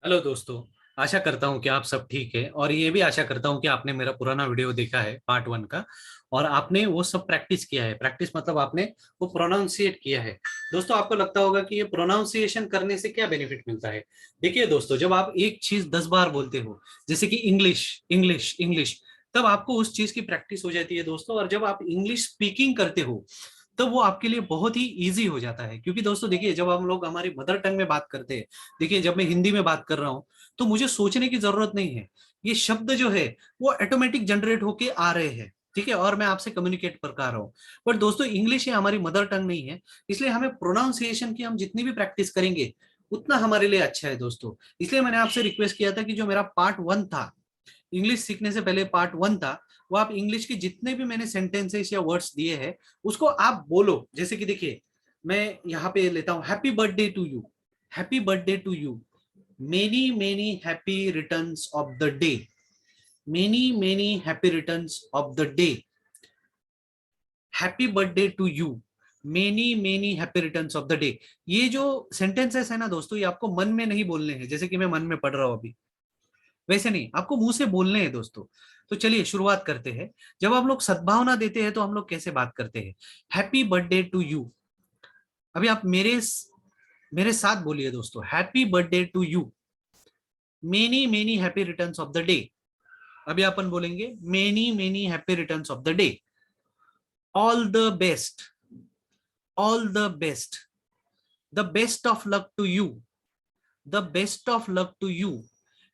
Hello दोस्तों। आशा करता हूँ कि आप सब ठीक है और ये भी आशा करता हूँ कि आपने मेरा पुराना वीडियो देखा है पार्ट 1 का। और आपने वो सब प्रैक्टिस किया है। प्रैक्टिस मतलब आपने वो प्रोनाउंसिएट किया है। दोस्तों, आपको लगता होगा कि ये प्रोनाउंसिएशन करने से क्या बेनिफिट मिलता है। देखिए दोस्तों, जब आप एक चीज 10 बार बोलते हो, जैसे कि इंग्लिश इंग्लिश इंग्लिश, तब आपको उस चीज की प्रैक्टिस हो जाती है दोस्तों। और जब आप इंग्लिश स्पीकिंग करते हो तो वो आपके लिए बहुत ही इजी हो जाता है। क्योंकि दोस्तों देखिए, जब हम लोग हमारी मदर टंग में बात करते हैं, देखिए जब मैं हिंदी में बात कर रहा हूँ तो मुझे सोचने की जरूरत नहीं है। ये शब्द जो है वो ऑटोमेटिक जनरेट होके आ रहे हैं। ठीक है, और मैं आपसे कम्युनिकेट कर पा रहा हूँ। बट दोस्तों, इंग्लिश ये हमारी मदर टंग नहीं है। इसलिए हमें प्रोनाउंसिएशन की हम जितनी भी प्रैक्टिस करेंगे उतना हमारे लिए अच्छा है दोस्तों। इसलिए मैंने आपसे रिक्वेस्ट किया था कि जो मेरा पार्ट 1 था, इंग्लिश सीखने से पहले पार्ट 1 था, वो आप इंग्लिश के जितने भी मैंने सेंटेंसेस या वर्ड्स दिए हैं उसको आप बोलो। जैसे कि देखिए, मैं यहाँ पे लेता हूँ happy birthday to you. Happy birthday to you. Many many happy returns of the day. Many many happy returns of the day. Happy birthday to you. Many many happy returns of the day. ये जो sentences है ना दोस्तों, ये आपको मन में नहीं बोलने हैं जैसे कि मैं मन में पढ़ रहा हूँ अभी। वैसे नहीं, आपको मुंह से बोलने हैं दोस्तों। तो चलिए शुरुआत करते हैं। जब हम लोग सद्भावना देते हैं तो हम लोग कैसे बात करते हैं। Happy birthday to you. अभी आप मेरे साथ बोलिए दोस्तों, happy birthday to you. Many many happy returns of the day. अभी अपन बोलेंगे many many happy returns of the day. All the best. All the best. The best of luck to you. The best of luck to you.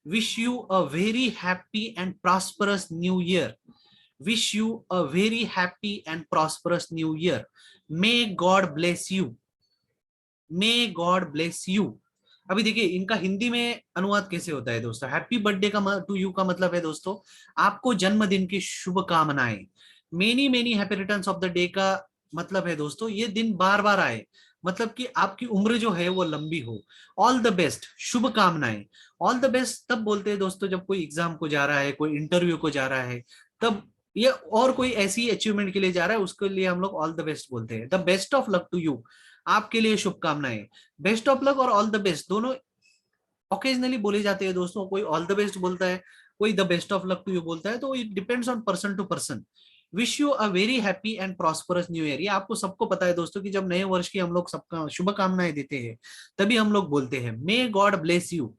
Wish you a very happy and prosperous new year. wish you a very happy and prosperous new year. May God bless you. May God bless you. अभी देखिए इनका हिंदी में अनुवाद कैसे होता है दोस्तों। Happy birthday का टू यू का मतलब है दोस्तों आपको जन्मदिन की शुभकामनाएं। Many many happy returns of the day का मतलब है दोस्तों ये दिन बार बार आए, मतलब कि आपकी उम्र जो है वो लंबी हो। ऑल द बेस्ट, शुभकामनाएं। ऑल द बेस्ट तब बोलते हैं दोस्तों जब कोई एग्जाम को जा रहा है, कोई इंटरव्यू को जा रहा है, तब ये और कोई ऐसी अचीवमेंट के लिए जा रहा है उसके लिए हम लोग ऑल द बेस्ट बोलते हैं। The best of luck to you, आपके लिए शुभकामनाएं। बेस्ट ऑफ लक और ऑल द बेस्ट दोनों ओकेजनली बोले जाते हैं दोस्तों। कोई ऑल द बेस्ट बोलता है, कोई the best of luck to you बोलता है, तो it depends on person to person. Wish you a very happy and prosperous new year. ये आपको सबको पता है दोस्तों कि जब नए वर्ष की हम लोग सबका शुभकामनाएं देते हैं तभी हम लोग बोलते हैं may God bless you.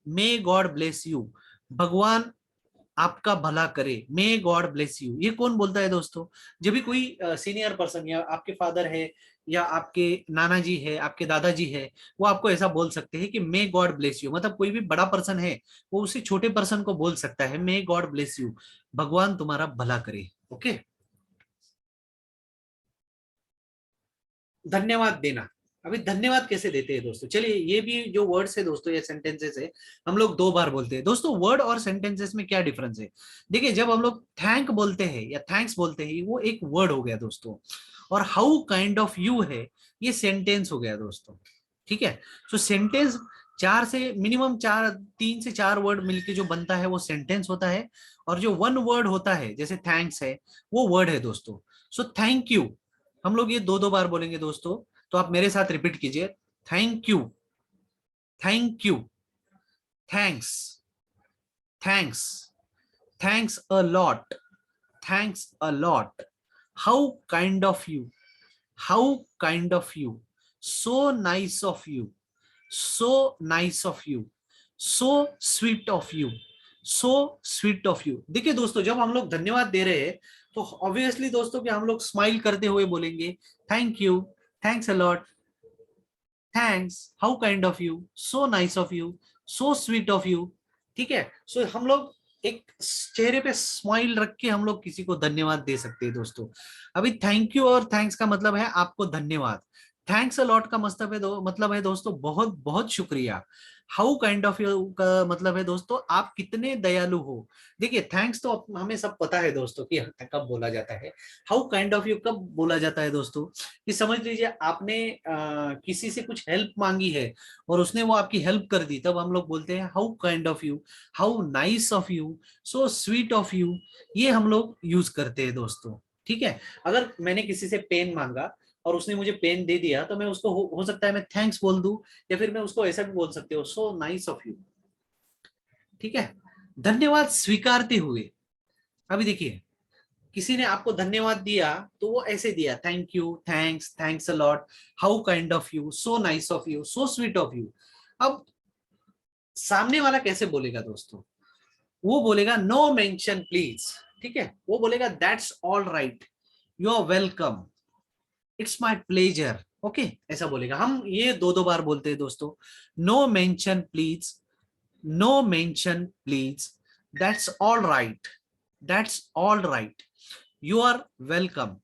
May God bless you. भगवान आपका भला करे। May God bless you. ये कौन बोलता है दोस्तों। जब भी कोई सीनियर पर्सन या आपके फादर है या आपके नाना जी है, आपके दादाजी है, वो आपको ऐसा बोल सकते हैं कि मे गॉड ब्लेस यू। मतलब कोई भी बड़ा पर्सन है वो उसी छोटे पर्सन को बोल सकता है मे गॉड ब्लेस यू, भगवान तुम्हारा भला करे। ओके। धन्यवाद देना। अभी धन्यवाद कैसे देते हैं दोस्तों, चलिए ये भी जो वर्ड्स है दोस्तों, ये सेंटेंसेस है, हम लोग 2 बार बोलते हैं दोस्तों। वर्ड और सेंटेंसेस में क्या डिफरेंस है। देखिए जब हम लोग थैंक बोलते हैं या थैंक्स बोलते हैं वो एक वर्ड हो गया दोस्तों। और हाउ काइंड ऑफ यू है ये सेंटेंस हो गया दोस्तों। ठीक है। सो सेंटेंस चार से मिनिमम चार, 3 से 4 वर्ड मिलके जो बनता है वो सेंटेंस होता है। और जो वन वर्ड होता है जैसे थैंक्स है वो वर्ड है दोस्तों। सो थैंक यू हम लोग ये 2 2 बार बोलेंगे दोस्तों। तो आप मेरे साथ रिपीट कीजिए। Thank you. Thank you. Thanks. Thanks. Thanks a lot. Thanks a lot. How kind of you. How kind of you. So nice of you. So nice of you. So sweet of you. So sweet of you. देखिए दोस्तों जब हम लोग धन्यवाद दे रहे हैं तो obviously दोस्तों कि हम लोग स्माइल करते हुए बोलेंगे thank you, thanks a lot, thanks, how kind of you, so nice of you, so sweet of you. ठीक है। सो हम लोग एक चेहरे पे स्माइल रख के हम लोग किसी को धन्यवाद दे सकते हैं दोस्तों। अभी थैंक यू और थैंक्स का मतलब है आपको धन्यवाद। थैंक्स अ लॉट का मतलब है दोस्तों बहुत बहुत शुक्रिया। हाउ काइंड ऑफ यू का मतलब है दोस्तों आप कितने दयालु हो। देखिए थैंक्स तो हमें सब पता है दोस्तों कि कब बोला जाता है। हाउ काइंड ऑफ यू कब बोला जाता है दोस्तों, कि समझ लीजिए आपने किसी से कुछ हेल्प मांगी है और उसने वो आपकी हेल्प कर दी, तब हम लोग बोलते हैं how kind of you, how nice of you, so sweet of you. ये हम लोग यूज करते हैं दोस्तों। ठीक है। अगर मैंने किसी से पेन मांगा और उसने मुझे पेन दे दिया तो मैं उसको हो सकता है मैं थैंक्स बोल दूं, या फिर मैं उसको ऐसा भी बोल सकती हूँ सो नाइस ऑफ यू। ठीक है, धन्यवाद स्वीकारते हुए। अभी देखिए, किसी ने आपको धन्यवाद दिया तो वो ऐसे दिया, thank you, thanks, thanks a lot, how kind of you, so nice of you, so sweet of you. अब सामने वाला कैसे बोलेगा दोस्तों? वो बोलेगा नो मेंशन प्लीज। ठीक है, वो बोलेगा that's all right, you are welcome, it's my pleasure. Okay, ऐसा बोलेगा। हम ये दो दो बार बोलते हैं दोस्तों, no mention please, no mention please, that's all right, that's all right, you are welcome,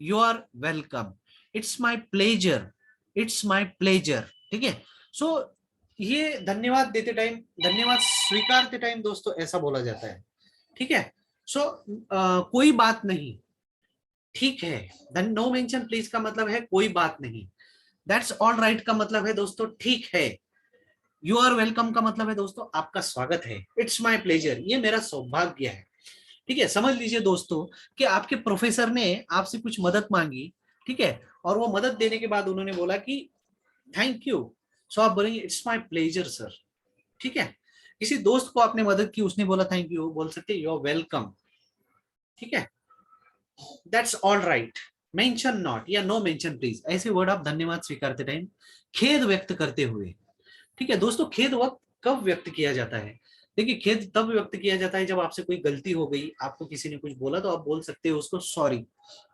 you are welcome, it's my pleasure, it's my pleasure. ठीक है, सो ये धन्यवाद देते टाइम, धन्यवाद स्वीकारते टाइम दोस्तों ऐसा बोला जाता है। ठीक है, सो कोई बात नहीं, ठीक है। देन नो मेंशन प्लीज का मतलब है कोई बात नहीं। दैट्स ऑल राइट का मतलब है दोस्तों ठीक है। यू आर वेलकम का मतलब है दोस्तों आपका स्वागत है। इट्स माय प्लेजर, ये मेरा सौभाग्य है। ठीक है, समझ लीजिए दोस्तों कि आपके प्रोफेसर ने आपसे कुछ मदद मांगी, ठीक है, और वो मदद देने के बाद उन्होंने बोला कि थैंक यू, सो आप बोलेंगे इट्स माय प्लेजर सर। ठीक है, किसी दोस्त को आपने मदद की, उसने बोला थैंक यू, बोल सकते यू आर वेलकम। ठीक है, that's all right, mention not या नो मेंशन प्लीज, ऐसे वर्ड आप धन्यवाद स्वीकारते टाइम खेद व्यक्त करते हुए। ठीक है दोस्तों, खेद वक्त कब व्यक्त किया जाता है? देखिए, खेद तब व्यक्त किया जाता है जब आपसे कोई गलती हो गई, आपको किसी ने कुछ बोला तो आप बोल सकते हो उसको सॉरी,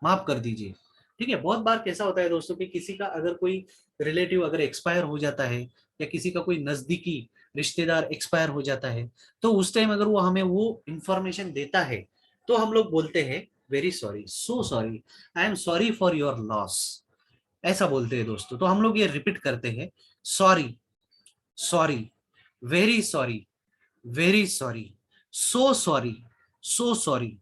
माफ कर दीजिए। ठीक है, बहुत बार कैसा होता है दोस्तों कि किसी का अगर कोई रिलेटिव अगर एक्सपायर हो जाता है, या किसी का कोई नजदीकी रिश्तेदार एक्सपायर हो जाता है, तो उस टाइम अगर वो हमें वो इंफॉर्मेशन देता है तो हम लोग बोलते हैं very sorry, so sorry, I am sorry for your loss, ऐसा बोलते हैं दोस्तों। तो हम लोग ये रिपीट करते हैं, sorry, sorry, very sorry, very sorry, so sorry, so sorry,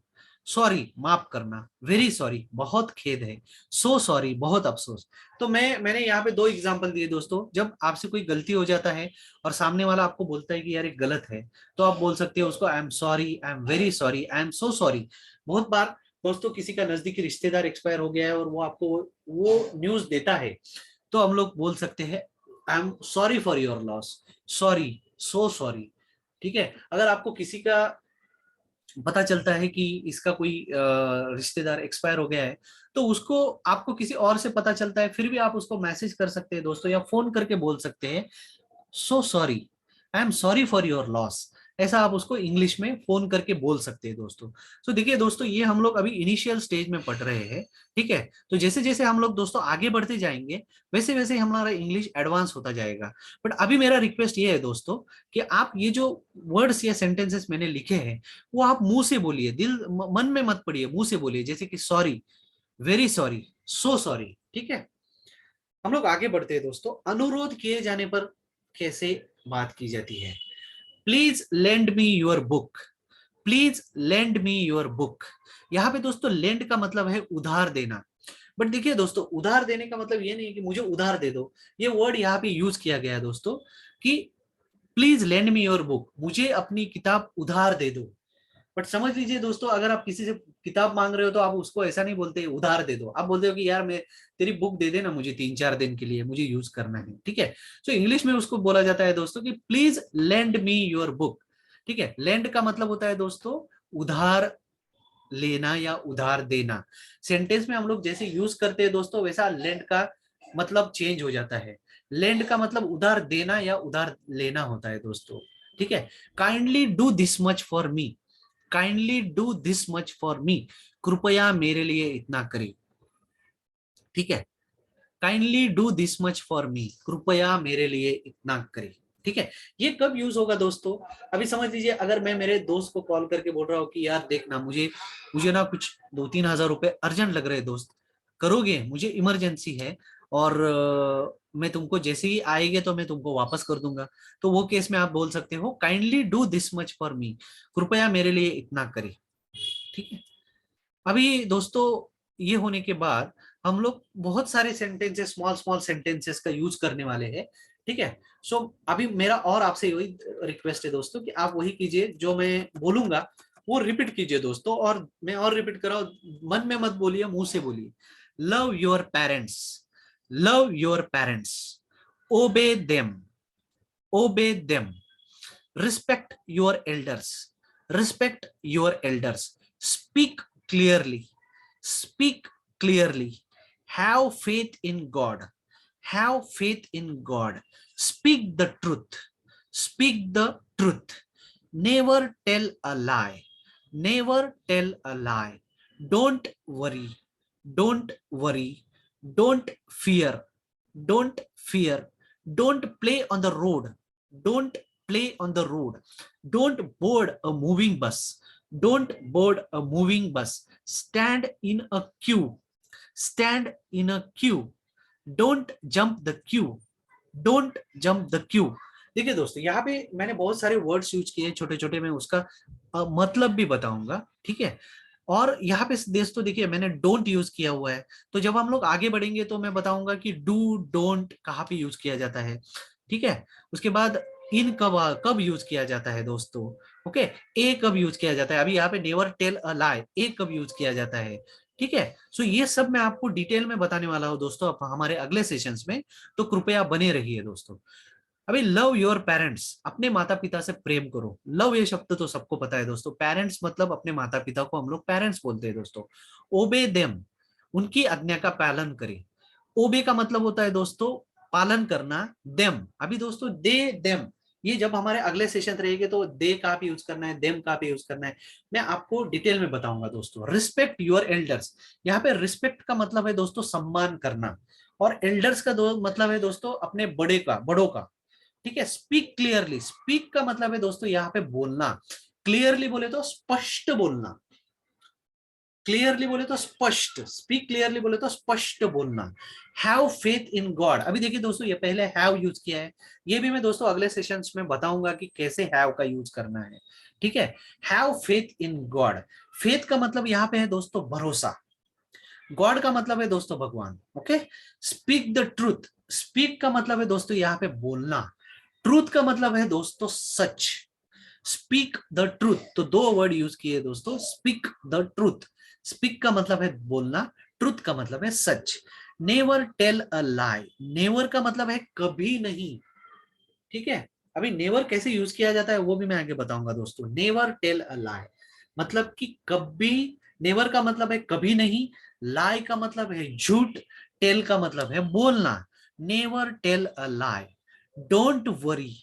sorry माफ करना, वेरी सॉरी बहुत खेद है, सो सॉरी बहुत अफसोस। तो मैंने यहाँ पे दो एग्जांपल दिए दोस्तों। जब आपसे कोई गलती हो जाता है और सामने वाला आपको बोलता है कि यार ये गलत है, तो आप बोल सकते हो उसको I am sorry, I am very sorry, I am so sorry. बहुत बार दोस्तों किसी का नजदीकी रिश्तेदार एक्सपायर हो गया है और वो आपको वो न्यूज देता है, तो हम लोग बोल सकते हैं I am sorry for your loss, sorry, so sorry. ठीक है, अगर आपको किसी का पता चलता है कि इसका कोई रिश्तेदार एक्सपायर हो गया है, तो उसको आपको किसी और से पता चलता है, फिर भी आप उसको मैसेज कर सकते हैं दोस्तों, या फोन करके बोल सकते हैं so sorry, I am sorry for your loss. ऐसा आप उसको इंग्लिश में फोन करके बोल सकते हैं दोस्तों। तो देखिए दोस्तों, ये हम लोग अभी इनिशियल स्टेज में पढ़ रहे हैं। ठीक है, तो जैसे जैसे हम लोग दोस्तों आगे बढ़ते जाएंगे, वैसे वैसे हमारा इंग्लिश एडवांस होता जाएगा। बट अभी मेरा रिक्वेस्ट ये है दोस्तों कि आप ये जो वर्ड्स या सेंटेंसेस मैंने लिखे हैं, वो आप मुंह से बोलिए, मन में मत पड़िए, मुंह से बोलिए, जैसे कि sorry, very sorry, so sorry. ठीक है, हम लोग आगे बढ़ते हैं दोस्तों। अनुरोध किए जाने पर कैसे बात की जाती है? Please lend me your book, please lend me your book. यहाँ पे दोस्तों लेंड का मतलब है उधार देना। बट देखिए दोस्तों, उधार देने का मतलब ये नहीं है कि मुझे उधार दे दो। ये वर्ड यहाँ पे यूज किया गया है दोस्तों कि please lend me your book, मुझे अपनी किताब उधार दे दो। बट समझ लीजिए दोस्तों, अगर आप किसी से किताब मांग रहे हो तो आप उसको ऐसा नहीं बोलते उधार दे दो, आप बोलते हो कि यार मैं तेरी बुक दे देना मुझे 3-4 दिन के लिए, मुझे यूज करना है। ठीक है, तो इंग्लिश में उसको बोला जाता है दोस्तों कि please lend me your book. ठीक है, लेंड का मतलब होता है दोस्तों उधार लेना या उधार देना। सेंटेंस में हम लोग जैसे यूज करते हैं दोस्तों, वैसा लेंड का मतलब चेंज हो जाता है। लेंड का मतलब उधार देना या उधार लेना होता है दोस्तों। ठीक है, kindly do this much for me, kindly do this much for me, कृपया मेरे लिए इतना करें। ठीक है, kindly do this much for me, कृपया मेरे लिए इतना करें। ठीक है, ये कब यूज होगा दोस्तों? अभी समझ लीजिए, अगर मैं मेरे दोस्त को कॉल करके बोल रहा हूँ कि यार देखना, मुझे मुझे ना कुछ 2-3 हज़ार रुपए अर्जेंट लग रहे हैं दोस्त, करोगे? मुझे इमरजेंसी है, और मैं तुमको जैसे ही आएंगे तो मैं तुमको वापस कर दूंगा। तो वो केस में आप बोल सकते हो kindly do this much for me, कृपया मेरे लिए इतना करे। ठीक है, अभी दोस्तों ये होने के बाद हम लोग बहुत सारे सेंटेंसेस, स्मॉल स्मॉल सेंटेंसेस का यूज करने वाले हैं। ठीक है, सो अभी मेरा और आपसे वही रिक्वेस्ट है दोस्तों कि आप वही कीजिए, जो मैं बोलूंगा वो रिपीट कीजिए दोस्तों। और मैं और रिपीट कर रहा हूं, मन में मत बोलिए, मुंह से बोलिए। Love your parents, love your parents, obey them, obey them, Respect your elders. Respect your elders. Speak clearly. Speak clearly. Have faith in God. Have faith in God. Speak the truth. Speak the truth. Never tell a lie. Never tell a lie. Don't worry. Don't worry. Don't fear. Don't fear. Don't play on the road. Don't play on the road. Don't board a moving bus. Don't board a moving bus. Stand in a queue. Stand in a queue. Don't jump the queue. Don't jump the queue. देखिए दोस्तों, यहाँ पे मैंने बहुत सारे words use किए छोटे छोटे, मैं उसका मतलब भी बताऊंगा, ठीक है। और यहाँ पे दोस्तों देखिए मैंने डोंट यूज किया हुआ है, तो जब हम लोग आगे बढ़ेंगे तो मैं बताऊंगा कि डू डोंट कहाँ पे यूज किया जाता है, ठीक है। उसके बाद इन कब कब यूज किया जाता है दोस्तों, ओके। ए कब यूज किया जाता है, अभी यहाँ पे नेवर टेल अ लाई, ए कब यूज किया जाता है, ठीक है। सो ये सब मैं आपको डिटेल में बताने वाला हूँ दोस्तों अब हमारे अगले सेशंस में, तो कृपया बने रहिए दोस्तों। अभी लव योर पेरेंट्स, अपने माता पिता से प्रेम करो। लव ये शब्द तो सबको पता है दोस्तों, पेरेंट्स मतलब अपने माता पिता को हम लोग पेरेंट्स बोलते हैं दोस्तों। ओबे देम, उनकी आज्ञा का पालन करें। ओबे का मतलब होता है दोस्तों पालन करना। देम, अभी दोस्तों दे देम, ये जब हमारे अगले सेशन रहेंगे तो दे का भी यूज करना है, देम का भी यूज करना है, मैं आपको डिटेल में बताऊंगा दोस्तों। रिस्पेक्ट योर एल्डर्स, यहाँ पे रिस्पेक्ट का मतलब है दोस्तों सम्मान करना, और एल्डर्स का मतलब है दोस्तों अपने बड़े का, बड़ों का, ठीक है। स्पीक क्लियरली, स्पीक का मतलब है दोस्तों यहाँ पे बोलना, क्लियरली बोले तो स्पष्ट बोलना, क्लियरली बोले तो स्पष्ट, स्पीक क्लियरली बोले तो स्पष्ट बोलना। हैव फेथ इन गॉड, अभी देखिए दोस्तों ये पहले हैव यूज किया है, ये भी मैं दोस्तों अगले सेशंस में बताऊंगा कि कैसे हैव का यूज करना है, ठीक है। Have faith in God, faith का मतलब यहाँ पे है दोस्तों भरोसा, गॉड का मतलब है दोस्तों भगवान, okay. Speak the truth, speak का मतलब है दोस्तों यहाँ पे बोलना, ट्रूथ का मतलब है दोस्तों सच। स्पीक द ट्रूथ, तो दो वर्ड यूज किए दोस्तों, स्पीक द ट्रूथ, स्पीक का मतलब है बोलना, ट्रूथ का मतलब है सच। Never tell a lie, never का मतलब है कभी नहीं, ठीक है। अभी नेवर कैसे यूज किया जाता है वो भी मैं आगे बताऊंगा दोस्तों। नेवर टेल अ लाई मतलब कि कभी, नेवर का मतलब है कभी नहीं, लाई का मतलब है झूठ, टेल का मतलब है बोलना। Never tell a lie. Don't worry,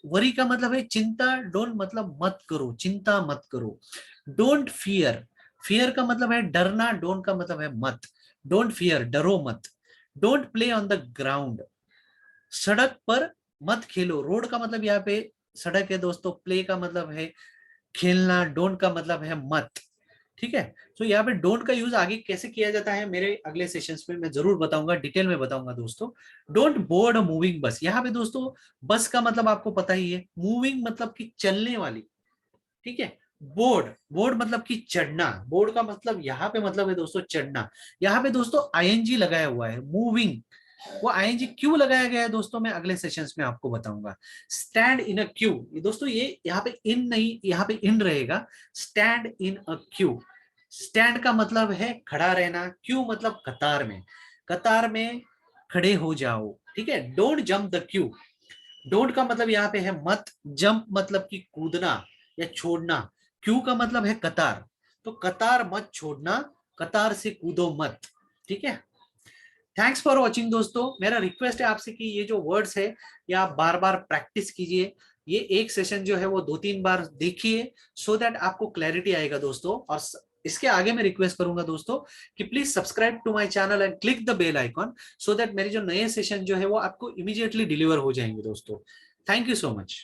worry का मतलब है चिंता, डोंट मतलब मत करो, चिंता मत करो। डोंट फियर, फियर का मतलब है डरना, डोंट का मतलब है मत, डोंट फियर डरो मत। Don't play on the ground, सड़क पर मत खेलो, रोड का मतलब यहाँ पे सड़क है दोस्तों, प्ले का मतलब है खेलना, डोंट का मतलब है मत, ठीक है। तो यहाँ पे डोंट का यूज आगे कैसे किया जाता है मेरे अगले सेशंस में मैं जरूर बताऊंगा, डिटेल में बताऊंगा दोस्तों। डोंट बोर्ड अ मूविंग बस, यहाँ पे दोस्तों बस का मतलब आपको पता ही है, मूविंग मतलब कि चलने वाली, ठीक है। बोर्ड, बोर्ड मतलब कि चढ़ना, बोर्ड का मतलब यहाँ पे मतलब है दोस्तों चढ़ना। यहाँ पे दोस्तों आईएनजी लगाया हुआ है, मूविंग, वो आईएनजी क्यों लगाया गया है दोस्तों मैं अगले सेशंस में आपको बताऊंगा। स्टैंड इन अ क्यू, दोस्तों ये यहाँ पे इन नहीं, यहाँ पे इन रहेगा, stand in a Q. Stand का मतलब है खड़ा रहना, क्यू मतलब कतार में, कतार में खड़े हो जाओ, ठीक है। Don't jump the Q, don't का मतलब यहाँ पे है मत, जंप मतलब कि कूदना या छोड़ना, क्यू का मतलब है कतार, तो कतार मत छोड़ना, कतार से कूदो मत, ठीक है। थैंक्स फॉर वॉचिंग दोस्तों, मेरा रिक्वेस्ट है आपसे कि ये जो वर्ड्स है ये आप बार बार प्रैक्टिस कीजिए, ये एक सेशन जो है वो 2-3 बार देखिए, सो दैट आपको क्लैरिटी आएगा दोस्तों। और इसके आगे मैं रिक्वेस्ट करूंगा दोस्तों कि please subscribe to my channel and click the bell icon, so that मेरे जो नए सेशन जो है वो आपको इमीडिएटली डिलीवर हो जाएंगे दोस्तों। Thank you so much.